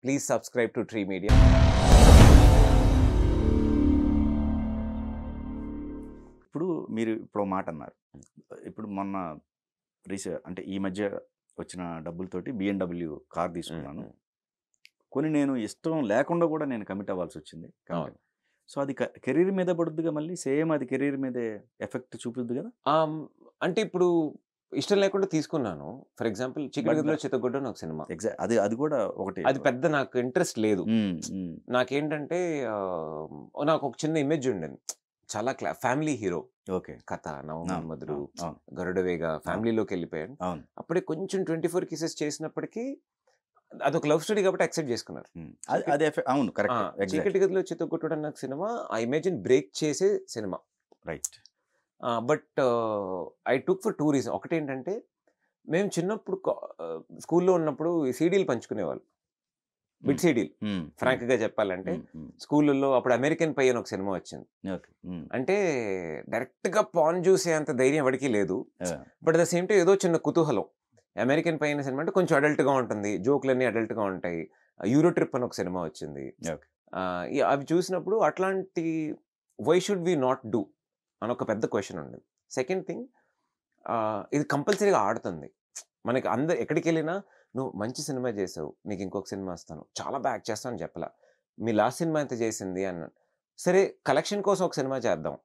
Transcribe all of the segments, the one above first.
Please subscribe to tree media. ఇప్పుడు మీరు ఇప్పుడు ఒక మాట అన్నారు. ఇప్పుడు మొన్న అంటే ఈ మధ్య వచ్చిన డబ్బులతోటి BMW కార్ తీసుకున్నాను. కొన్ని నేను ఇష్టం లేకుండా కూడా నేను కమిట్ అవ్వాల్సి వచ్చింది. సో అది కెరీర్ మీద పడుద్దిగా, మళ్ళీ సేమ్ అది కెరీర్ మీదే ఎఫెక్ట్ చూపిద్ది కదా. అంటే ఇప్పుడు ఇష్టం లేకుండా తీసుకున్నాను. ఫర్ ఎగ్జాంపుల్ చీకటి గదిలో చితగొడ్డ అని ఒక సినిమా. అది కూడా ఒకటి. అది పెద్ద నాకు ఇంట్రెస్ట్ లేదు. నాకేంటంటే నాకు ఒక చిన్న ఇమేజ్ ఉండింది. చాలా ఫ్యామిలీ హీరో. ఓకే. కథ, నవమన్ మధురు, గరుడవేగ ఫ్యామిలీలోకి వెళ్ళిపోయాను. అప్పుడే కొంచెం 24 కేసెస్ చేసినప్పటికీ అదొక లవ్ స్టోరీ కాబట్టి యాక్సెప్ట్ చేసుకున్నారు. అవును, కరెక్ట్. చీకటి గదిలో చితగొట్టడం అన్న సినిమా ఆ ఇమేజ్ని బ్రేక్ చేసే cinema. Right. But I took for 2 reason. ఒకటి ఏంటంటే మేము చిన్నప్పుడు స్కూల్లో ఉన్నప్పుడు సీడీలు పంచుకునేవాళ్ళు. బిట్ సీడీలు. ఫ్రాంక్గా చెప్పాలంటే స్కూళ్ళల్లో అప్పుడు అమెరికన్ పై అని ఒక సినిమా వచ్చింది. అంటే డైరెక్ట్గా పాన్ చూసే అంత ధైర్యం ఎవరికీ లేదు. But at the same time ఏదో చిన్న కుతూహలం. అమెరికన్ పై అనే సినిమా అంటే కొంచెం అడల్ట్గా ఉంటుంది, జోక్లన్నీ అడల్ట్గా ఉంటాయి. యూరో ట్రిప్ అని ఒక సినిమా వచ్చింది. అవి చూసినప్పుడు అట్లాంటి why should we not do అని ఒక పెద్ద క్వశ్చన్ ఉంది. సెకండ్ థింగ్, ఇది కంపల్సరీగా ఆడుతుంది. మనకి ఎక్కడికి వెళ్ళినా నువ్వు మంచి సినిమా చేసావు, నీకు ఇంకొక సినిమా ఇస్తాను, చాలా బాగా యాక్ట్ చేస్తాను చెప్పలా, మీ లాస్ట్ సినిమా ఎంత చేసింది అన్నాడు. సరే కలెక్షన్ కోసం ఒక సినిమా చేద్దాం.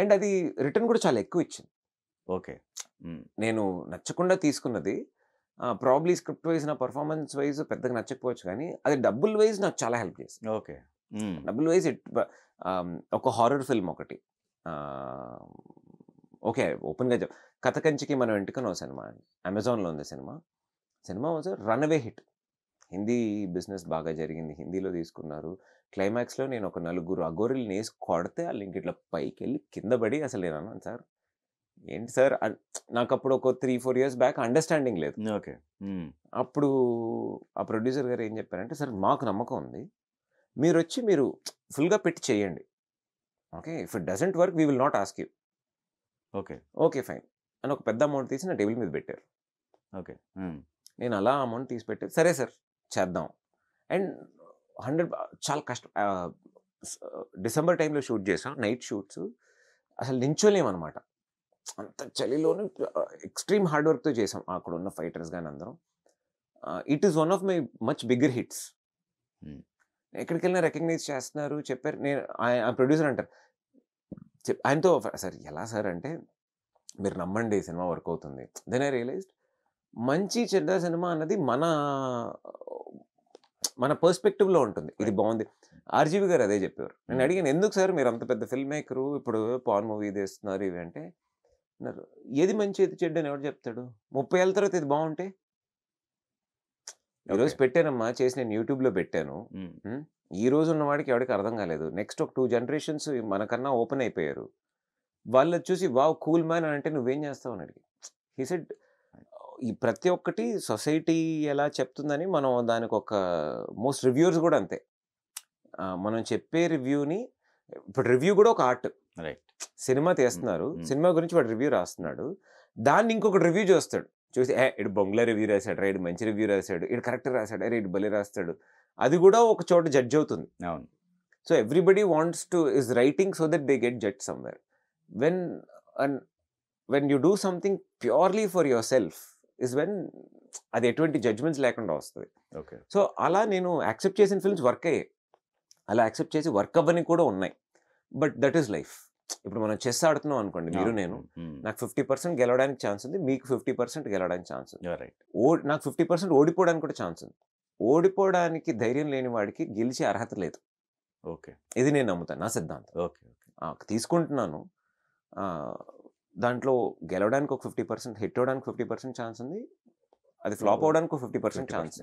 అండ్ అది రిటర్న్ కూడా చాలా ఎక్కువ ఇచ్చింది. ఓకే. నేను నచ్చకుండా తీసుకున్నది ప్రాబ్లీ స్క్రిప్ట్ వైజ్, నా పర్ఫార్మెన్స్ వైజ్ పెద్దగా నచ్చకపోవచ్చు, కానీ అది డబ్బుల్ వైజ్ నాకు చాలా హెల్ప్ చేసింది. ఓకే. డబ్బుల్ వైజ్ ఒక హారర్ ఫిల్మ్ ఒకటి, ఓకే ఓపెన్గా కథ కంచికి మనం ఇంటికనో సినిమా, అమెజాన్లో ఉంది cinema. Cinema was run away hit. Hindi business బాగా జరిగింది, హిందీలో తీసుకున్నారు. క్లైమాక్స్లో నేను ఒక 4 అఘోరీలు వేసి కొడితే వాళ్ళు ఇంక ఇట్లా పైకి వెళ్ళి కింద పడి, అసలు నేను అన్నాను సార్ ఏంటి సార్, నాకు అప్పుడు ఒక 3-4 ఇయర్స్ బ్యాక్ అండర్స్టాండింగ్ లేదు. ఓకే. అప్పుడు ఆ ప్రొడ్యూసర్ గారు ఏం చెప్పారంటే, సార్ మాకు నమ్మకం ఉంది, మీరు వచ్చి మీరు ఫుల్గా పెట్టి చేయండి, okay, if it doesn't work we will not ask you. Okay. Okay fine అని ఒక పెద్ద అమౌంట్ తీసి నా టేబుల్ మీద పెట్టారు. ఓకే. నేను అలా అమౌంట్ తీసి పెట్టారు. సరే సార్ చేద్దాం. అండ్ 100 చాలా కష్టం. డిసెంబర్ టైంలో షూట్ చేసాం, నైట్ షూట్స్, అసలు నించోలేమన్నమాట. అంత చలిలోనే ఎక్స్ట్రీమ్ హార్డ్ వర్క్తో చేసాం అక్కడ ఉన్న ఫైటర్స్ కానీ అందరం. It is one of my much bigger hits. ఎక్కడికి వెళ్ళినా రికగ్నైజ్ చేస్తున్నారు, చెప్పారు. నేను ఆ ప్రొడ్యూసర్ అంటారు, ఆయనతో సార్ ఎలా సార్ అంటే, మీరు నమ్మండి సినిమా వర్క్ అవుతుంది. దెన్ ఐ రియలైజ్డ్ మంచి చెడ్డ సినిమా అన్నది మన పర్స్పెక్టివ్లో ఉంటుంది. ఇది బాగుంది. ఆర్జీవి గారు అదే చెప్పారు. నేను అడిగాను, ఎందుకు సార్ మీరు అంత పెద్ద ఫిల్మ్ మేకరు, ఇప్పుడు పాన్ మూవీ తీస్తున్నారు ఇవి అంటే, ఏది మంచి ఏది చెడ్డ అని ఎవరు చెప్తాడు, 30 ఏళ్ళ తర్వాత ఇది బాగుంటే. ఈరోజు పెట్టానమ్మా చేసి, నేను యూట్యూబ్లో పెట్టాను, ఈ రోజు ఉన్న వాడికి ఎవరికి అర్థం కాలేదు, నెక్స్ట్ ఒక 2 జనరేషన్స్ మనకన్నా ఓపెన్ అయిపోయారు, వాళ్ళు చూసి వావ్ కూల్ మ్యాన్ అని అంటే నువ్వేం చేస్తావు అని అడిగి. హీ సెడ్, ఈ ప్రతి ఒక్కటి సొసైటీ ఎలా చెప్తుందని మనం దానికి ఒక మోస్ట్ రివ్యూర్స్ కూడా అంతే. మనం చెప్పే రివ్యూని, ఇప్పుడు రివ్యూ కూడా ఒక ఆర్ట్. రైట్. సినిమా తీస్తున్నారు, సినిమా గురించి వాడు రివ్యూ రాస్తున్నాడు, దాన్ని ఇంకొకటి రివ్యూ చూస్తాడు, చూసి ఇటు బొంగ్లా రివ్యూ రాశాడు రా, ఇటు మంచి రివ్యూ రాశాడు, ఇటు కరెక్ట్ రాశాడు, అరే ఇటు బలి రాస్తాడు, అది కూడా ఒక చోట జడ్జ్ అవుతుంది. అవును. So everybody wants to is writing so that they get judge somewhere. When you do something purely for your self is when అది ఎటువంటి జడ్జ్మెంట్స్ లేకుండా వస్తుంది. ఓకే. సో అలా నేను యాక్సెప్ట్ చేసిన ఫిల్మ్స్ వర్క్ అయ్యాయి, అలా యాక్సెప్ట్ చేసి వర్క్ అవ్వని కూడా ఉన్నాయి. But that is life. ఇప్పుడు మనం చెస్ ఆడుతున్నాం అనుకోండి, మీరు నేను, నాకు 50% గెలవడానికి ఛాన్స్ ఉంది, మీకు 50% గెలవడానికి ఛాన్స్ ఉంది. రైట్. నాకు 50% ఓడిపోవడానికి కూడా ఛాన్స్ ఉంది. ఓడిపోవడానికి ధైర్యం లేని వాడికి గెలిచే అర్హత లేదు. ఓకే. ఇది నేను నమ్ముతాను, నా సిద్ధాంతం. ఓకే. తీసుకుంటున్నాను, దాంట్లో గెలవడానికి ఒక 50%, హిట్ అవ్వడానికి 50% ఛాన్స్ ఉంది, అది ఫ్లాప్ అవ్వడానికి ఒక 50% ఛాన్స్.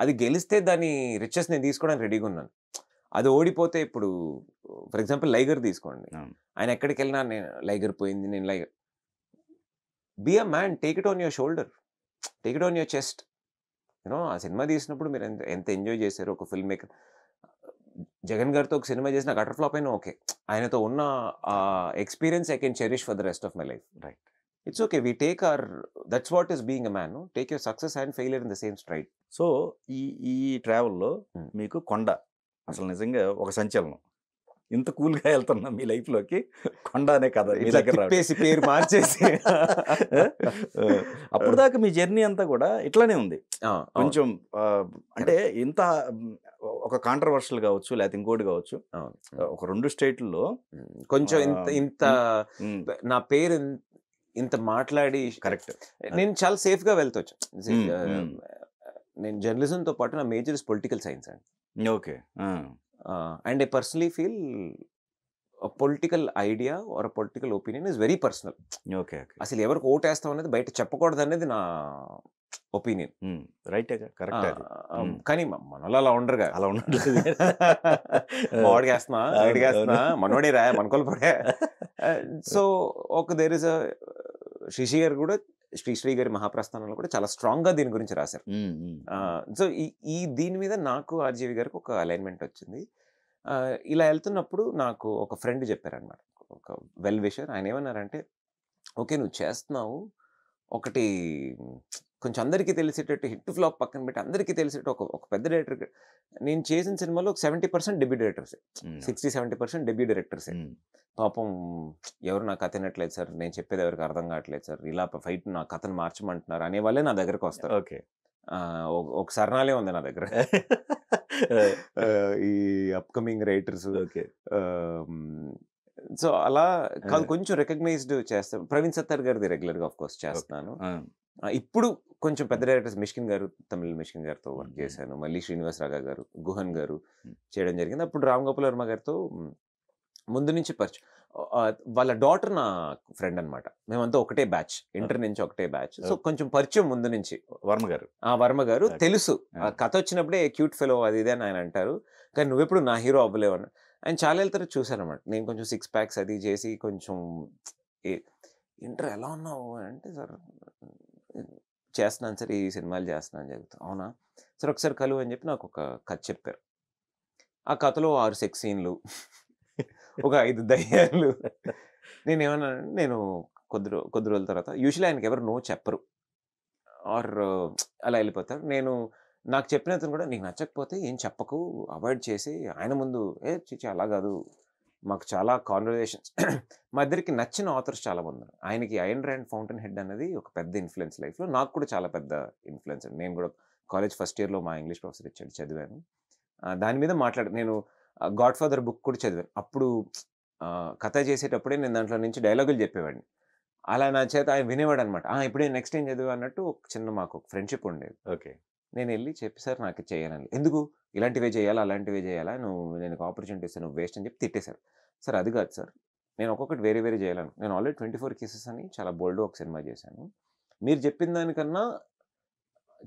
అది గెలిస్తే దాని రిచెస్ నేను తీసుకోవడానికి రెడీగా ఉన్నాను. అది ఓడిపోతే, ఇప్పుడు ఫర్ ఎగ్జాంపుల్ లైగర్ తీసుకోండి, ఆయన ఎక్కడికి వెళ్ళినా నేను లైగర్ పోయింది, నేను Liger. Be a man, take it on your shoulder, take it on your chest. You know ఆ సినిమా తీసినప్పుడు మీరు ఎంత ఎంజాయ్ చేశారు. ఒక ఫిల్మ్ మేకర్ జగన్ గారితో ఒక సినిమా చేసి నాకు అటర్ ఫ్లాప్ అయినా ఓకే, ఆయనతో ఉన్న experience I can cherish for the rest of my life. Right. It's okay. We take that's what is being a man. Take your success and failure in the same straight. So ఈ ఈ ట్రావెల్‌లో మీకు కొండ అసలు నిజంగా ఒక సంచలనం. ఇంత కూల్‌గా వెళ్తున్న మీ లైఫ్‌లోకి కొండ అనే కథ మీ ఇట్లా దగ్గర రావడం. తిప్పేసి పేరు మార్చేసి అప్పటిదాకా మీ జర్నీ అంతా కూడా ఇట్లానే ఉంది. అవును. కొంచెం అంటే ఇంత ఒక కాంట్రవర్షియల్ కావచ్చు, లేకపోతే ఇంకోటి కావచ్చు. అవును. ఒక 2 స్టేట్‌ల్లో కొంచెం ఇంత హ్మ్. నా పేరు ఇంత మాట్లాడి కరెక్ట్. నేను చాలా సేఫ్‌గా వెళ్తొచ్చు. హ్మ్. హ్మ్. నేను జర్నలిజంతో పాటు నా మేజర్ ఇస్ పొలిటికల్ సైన్స్ అండి. Okay. And I personally feel a political idea or a political opinion is very personal. Okay. Okay. అసలు ఎవరికి ఓటేస్తాం అనేది బయట చెప్పకూడదు అనేది నా ఒపీనియన్. రైటే, కరెక్ట్ అది. కానీ మనలో అలా ఉండరుగా. అలా ఉండట్లేదు. మామిడికి వేస్తున్నా, అవును, గడికి వేస్తున్నా, అవును. మనోడే రా మనకోల్పడే. సో దేర్ ఇస్ శ్రీశ్రీ గారు కూడా, శ్రీశ్రీ గారి మహాప్రస్థానంలో కూడా చాలా స్ట్రాంగ్ గా దీని గురించి రాశారు. సో ఈ దీని మీద నాకు ఆర్జీవి గారికి ఒక అలైన్మెంట్ వచ్చింది. ఇలా వెళ్తున్నప్పుడు నాకు ఒక ఫ్రెండ్ చెప్పారనమాట, ఒక వెల్ విషర్. ఆయన ఏమన్నారంటే, ఓకే నువ్వు చేస్తున్నావు ఒకటి కొంచెం అందరికీ తెలిసేటట్టు, హిట్ ఫ్లాప్ పక్కన పెట్టి అందరికీ తెలిసేటట్టు ఒక పెద్ద డైరెక్టర్. నేను చేసిన సినిమాలో ఒక 70% డెబ్యూ డైరెక్టర్సే, 60-70% డెబ్యూ డైరెక్టర్సే. పాపం ఎవరు నా కథ వినట్లేదు సార్, నేను చెప్పేది ఎవరికి అర్థం కావట్లేదు సార్, ఇలా ఫైట్ నా కథను మార్చమంటున్నారు అనే వాళ్ళే నా దగ్గరకు వస్తారు. ఓకే. ఒక సర్నాలే ఉంది నా దగ్గర. ఈ అప్కమింగ్ రైటర్స్. ఓకే. సో అలా కాదు, కొంచెం రికగ్నైజ్డ్ చేస్తాను. ప్రవీణ్ సత్తార్ గారిది రెగ్యులర్ గా ఆఫ్ కోర్స్ చేస్తున్నాను. ఇప్పుడు కొంచెం పెద్ద డైరెక్టర్స్, మిష్కిన్ గారు, తమిళ మిష్కిన్ గారితో వర్క్ చేశాను. మళ్ళీ శ్రీనివాస్ రాగా గారు, గుహన్ గారు చేయడం జరిగింది. అప్పుడు రామ్ గోపాల్ వర్మ గారితో ముందు నుంచి పరిచయం. వాళ్ళ డాటర్ నా ఫ్రెండ్ అనమాట. మేమంతా ఒకటే బ్యాచ్, ఇంటర్ నుంచి ఒకటే బ్యాచ్. సో కొంచెం పరిచయం ముందు నుంచి. వర్మ గారు తెలుసు. కథ వచ్చినప్పుడే క్యూట్ ఫెలో అది ఇది అని ఆయన అంటారు, కానీ నువ్వెప్పుడు నా హీరో అవ్వలేవు అని. ఆయన చాలా వెళ్తారు చూశాను అనమాట. నేను కొంచెం 6 ప్యాక్స్ అది చేసి కొంచెం ఇంటర్ ఎలా ఉన్నావు అంటే, సార్ చేస్తున్నాను సార్, ఈ సినిమాలు చేస్తున్నాను జరుగుతుంది. అవునా సార్, ఒకసారి కలువు అని చెప్పి నాకు ఒక కథ చెప్పారు. ఆ కథలో 6 సెక్స్ సీన్లు, ఒక 5 దయ్యాలు. నేనేమన్నా, నేను కొద్ది రోజుల తర్వాత యూజువల్లీ ఆయనకి ఎవరు నో చెప్పరు ఆర్ అలా వెళ్ళిపోతారు. నేను నాకు చెప్పిన అతను కూడా, నీకు నచ్చకపోతే ఏం చెప్పకు, అవాయిడ్ చేసి, ఆయన ముందు చిచి అలా కాదు, మాకు చాలా కాన్వర్జేషన్స్. మా ఇద్దరికి నచ్చిన ఆథర్స్ చాలా మంది ఉన్నారు. ఆయనకి ఐన్ ర్యాండ్ ఫౌంటైన్ హెడ్ అనేది ఒక పెద్ద ఇన్ఫ్లుయెన్స్ లైఫ్లో, నాకు కూడా చాలా పెద్ద ఇన్ఫ్లుయెన్స్ అండి. నేను కూడా కాలేజ్ ఫస్ట్ ఇయర్లో మా ఇంగ్లీష్ ప్రొఫెసర్ ఇచ్చాడు, చదివాను. దాని మీద నేను గాడ్ ఫాదర్ బుక్ కూడా చదివాను. అప్పుడు కథ చేసేటప్పుడే నేను దాంట్లో నుంచి డైలాగులు చెప్పేవాడిని. అలా నా చేత ఆయన వినేవాడు అనమాట. ఇప్పుడే నెక్స్ట్ ఏం చదివా అన్నట్టు ఒక చిన్న మాకు ఫ్రెండ్షిప్ ఉండేది. ఓకే. నేను వెళ్ళి చెప్పి, సార్ నాకు చేయాలని. ఎందుకు ఇలాంటివే చేయాలా, అలాంటివే చేయాలా, నేను ఆపర్చునిటీ ఇస్తాను, నువ్వు వేస్ట్ అని చెప్పి తిట్టేశారు. సార్ అది కాదు సార్, నేను ఒక్కొక్కటి వేరే వేరే చేయాలను. నేను ఆల్రెడీ 24 కేసెస్ అని చాలా బోల్డ్ ఒక సినిమా చేశాను. మీరు చెప్పిన దానికన్నా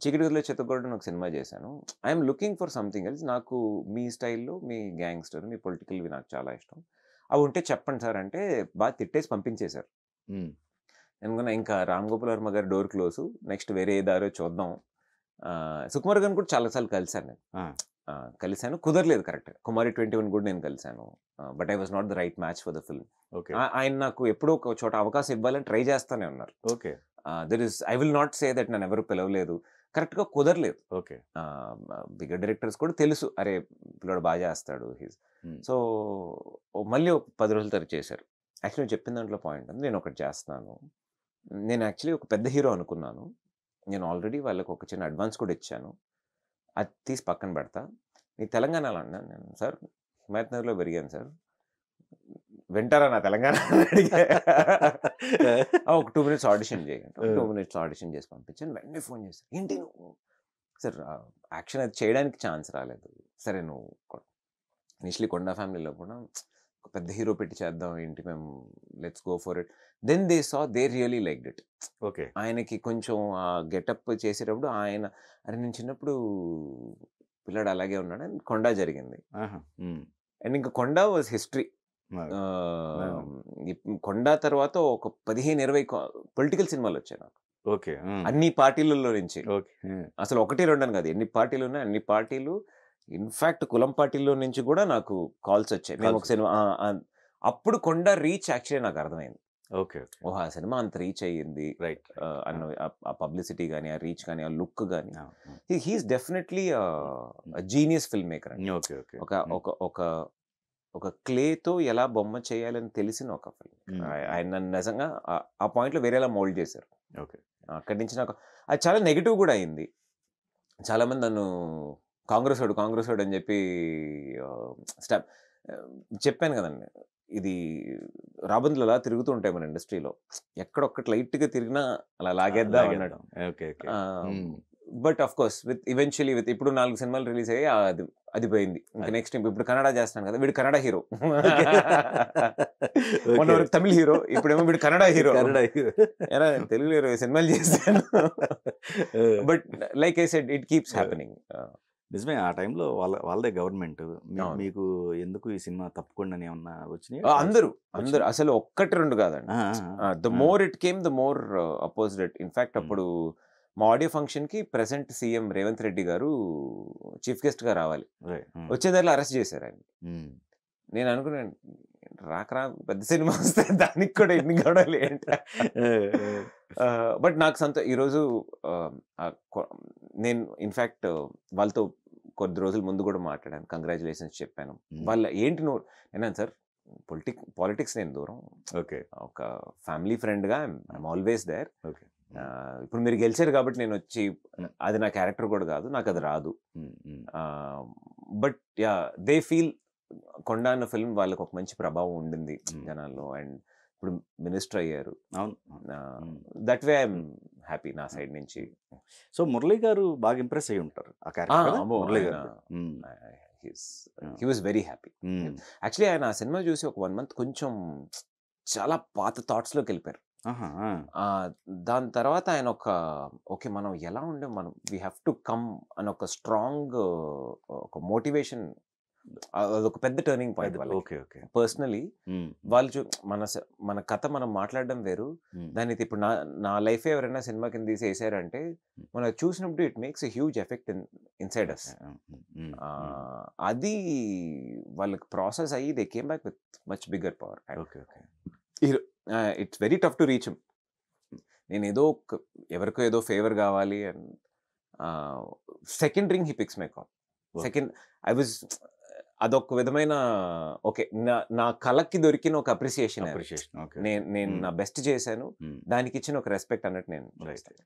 చీకటి గదిలో చెత్తగొడ్డని ఒక సినిమా చేశాను. I'm looking for something else. నాకు మీ స్టైల్లో, మీ గ్యాంగ్స్టర్, మీ పొలిటికల్వి నాకు చాలా ఇష్టం. అవి ఉంటే చెప్పండి సార్ అంటే బాగా తిట్టేసి పంపించేశారు. ఎందుకన్నా ఇంకా రామ్ గోపాల్ వర్మ గారు డోర్ క్లోజ్, నెక్స్ట్ వేరే ఏ దారో చూద్దాం. సుకుమార్ గారిని కూడా చాలాసార్లు కలిశాను నేను. కుదరలేదు కరెక్ట్గా. కుమారి 21 కూడా నేను కలిశాను. But I was not the right match for the film. ఆయన నాకు ఎప్పుడో ఒక చోట అవకాశం ఇవ్వాలని ట్రై చేస్తానే ఉన్నారు. Okay. I will not say that నన్ను ఎవరు పిలవలేదు, కరెక్ట్గా కుదరలేదు. ఓకే. బిగ్గర్ డైరెక్టర్స్ కూడా తెలుసు, అరే పిల్లడు బాగా చేస్తాడు. సో మళ్ళీ ఒక 10 రోజుల తర్వాత చేశారు. యాక్చువల్లీ చెప్పిన దాంట్లో పాయింట్ ఉంది, నేను ఒకటి చేస్తున్నాను. నేను యాక్చువల్లీ ఒక పెద్ద హీరో అనుకున్నాను. నేను ఆల్రెడీ వాళ్ళకి ఒక చిన్న అడ్వాన్స్ కూడా ఇచ్చాను, అది తీసి పక్కన పెడతా. నీ తెలంగాణలో అన్నాను నేను. సార్ హిమాయత్ నగర్లో పెరిగాను సార్, వింటారా నా తెలంగాణ అడిగా. ఒక 2 minutes ఆడిషన్ చేయండి. 2 minutes ఆడిషన్ చేసి పంపించాను. వెంటనే ఫోన్ చేశాను, ఏంటి నువ్వు సార్ యాక్షన్ అది చేయడానికి ఛాన్స్ రాలేదు. సరే నువ్వు ఇనిషియలీ కొండా ఫ్యామిలీలో కూడా ఒక పెద్ద హీరో పెట్టి చేద్దాం ఏంటి, మేము let's go for it. Then they saw, they really liked it. Okay. ఆయనకి కొంచెం గెటప్ చేసేటప్పుడు ఆయన, అరే నేను చిన్నప్పుడు పిల్లాడు అలాగే ఉన్నాడు అని కొండా జరిగింది. అండ్ ఇంకా కొండా వాజ్ హిస్టరీ. కొండా తర్వాత ఒక 15-20 పొలిటికల్ సినిమాలు వచ్చాయి నాకు. ఓకే. అన్ని పార్టీలలో నుంచి. ఓకే. అసలు 1-2 అని కాదు, ఎన్ని పార్టీలు ఉన్నాయి అన్ని పార్టీలు. ఇన్ఫాక్ట్ కులం పార్టీలో నుంచి కూడా నాకు కాల్స్ వచ్చాయి. మేము ఒక సినిమా, అప్పుడు కొండా రీచ్ యాక్చువల్లీ నాకు అర్థమైంది. ఓకే. ఓకే. ఓహో! ఆ సినిమా అంత రీచ్ అయ్యింది రైట్. అన్న ఆ పబ్లిసిటీ గాని, ఆ రీచ్ గాని, ఆ లుక్ గాని. ఆ! ఆ! హి ఈస్ డెఫినెట్‌లీ హ్మ్. జీనియస్ ఫిల్మ్ మేకర్ అండి. ఓకే. ఓకే. ఒక ఒక ఒక ఒక క్లేతో ఎలా బొమ్మ చేయాలని తెలిసిన ఒక ఫిల్మ్. ఆయన నన్ను నిజంగా ఆ పాయింట్‌లో వేరేలా మోల్డ్ చేశారు. ఓకే. అక్కడి నుంచి నాకు అది చాలా నెగెటివ్ గూడా అయింది. చాలామంది నన్ను కాంగ్రెసోడు, కాంగ్రెసోడు అని జెప్పి ఆహ్, స్ట చెప్పాను గదండీ! ఇది రాబందులు అలా తిరుగుతూ ఉంటాయి మన ఇండస్ట్రీలో. ఎక్కడొక్కటి లైట్‌గా తిరిగినా అలా లాగేద్దాం అన్నట్టు. లాగేద్దాం. ఓకే. ఓకే. హ్మ్. బట్ ఆఫ్ కోర్స్ ఈవెంచువల్లీ ఇప్పుడు 4 సినిమాలు రిలీజ్ అయ్యాయి. అది పోయింది. ఇంక అది. నెక్స్ట్ ఇప్పుడు కన్నడ చేస్తున్నాను కదా! వీడు కన్నడ హీరో. ఓకే. మొన్న ఓకే. వరకు తమిళ్ హీరో. ఇప్పుడేమో వీడు కన్నడ హీరో. కన్నడ హీరో. ఏరా తెలుగులో 20 సినిమాలు చేశాను. ఆ! But like I said it keeps ఆ! హ్యాపెనింగ్. నిజమే. ఆ టైంలో వాళ్ళదే గవర్నమెంట్. అవును. మీకు ఎందుకు ఈ సినిమా తప్పకుండా అని ఏమన్నా వచ్చినాయా? అందరూ వచ్చినాయి. అసలు ఒక్కటి 2 కాదండి. ఆ! ఆ! ద ఆ! More it came the more opposed it. In fact హ్మ్. అప్పుడు మా ఆడియో ఫంక్షన్‌కి ప్రెజెంట్ సీఎం రేవంత్ రెడ్డి గారు చీఫ్ గెస్ట్‌గా రావాలి. రైట్. హ్మ్. వచ్చే దారిలో అరెస్ట్ చేశారు ఆయన్ని. హ్మ్. నేను అనుకున్నాను రాక పెద్ద సినిమా వస్తే దానికి కూడా ఎన్ని గొడవలు ఏంటి? ఆ! ఆ! బట్ నాకు ఈరోజు ఆహ్, ఆహ్, కొ నేను ఇన్‌ఫాక్ట్ వాళ్ళతో కొద్ది రోజుల ముందు కూడా మాట్లాడాను. కంగ్రాచ్యులేషన్స్ చెప్పాను. హ్మ్. వాళ్ళ ఏంటి నువ్వు నేనన్నాను సార్ పాలిటిక్స్ నేను దూరం. ఓకే. ఒక ఫ్యామిలీ ఫ్రెండ్‌గా ఐయామ్ ఆల్‌వేస్ దేర్. ఓకే. హ్మ్. ఇప్పుడు మీరు గెలిచారు కాబట్టి నేనొచ్చి హ్మ్. అది నా క్యారెక్టర్ కూడా కాదు. నాకది రాదు. హ్మ్. హ్మ్. But yeah! దే ఫీల్ 'కొండ' అన్న ఫిల్మ్ వాళ్ళకి ఒక మంచి ప్రభావం ఉండింది హ్మ్. జనాల్లో. అండ్ ఇప్పుడు మినిస్టర్ అయ్యారు. అవును. హ్మ్. దట్ వే ఐయామ్ హ్మ్. హ్యాపీ నా హ్మ్. సైడ్ నుంచి. సో, మురళి గారు బాగా ఇంప్రెస్ అయ్యి ఉంటారు. ఆ క్యారెక్టర్ కదా! అమ్మో! మురళి ఆయన గారిది. హ్మ్. హిస్ ఆ! He was very happy. హ్మ్. యాక్చువల్లీ ఆయన ఆ సినిమా చూసి ఒక 1 మంత్ కొంచెం చాలా పాత థాట్స్‌లోకెళ్ళిపోయారు. ఆహా! ఆ! దాని తర్వాత ఆయన ఓకే. మనం ఎలా ఉండే మనం వి హావ్ టు కమ్ అని ఒక స్ట్రాంగ్ ఒక మోటివేషన్ అదొక పెద్ద టర్నింగ్ పాయింట్ పెద్ద వాళ్ళకి. ఓకే. ఓకే. పర్సనలీ హ్మ్. వాళ్ళు మన కథ మనం మాట్లాడడం వేరు. హ్మ్. దాన్ని ఇప్పుడు నా లైఫే ఎవరైనా సినిమా కింద తీసి ఎసారంటే హ్మ్. మనం అది చూసినప్పుడు it makes a huge effect inside us. Hmm. Hmm. Hmm. అది వాళ్ళకి ప్రాసెస్ అయ్యి they came back with much bigger power. Okay. Okay. It's very tough to reach him. నేనేదో ఎవరికో ఏదో ఫేవర్ గావాలి second ring he picks my call. Okay. Second I was అదొక విధమైన okay. నా కళకి దొరికిన ఒక అప్రిసియేషన్ అది. అప్రిషియేషన్. ఓకే. నేను హ్మ్. నా బెస్ట్ చేశాను. హ్మ్. దానికిచ్చిన ఒక రెస్పెక్ట్ అన్నట్టు నేను రైట్. చూస్తాను.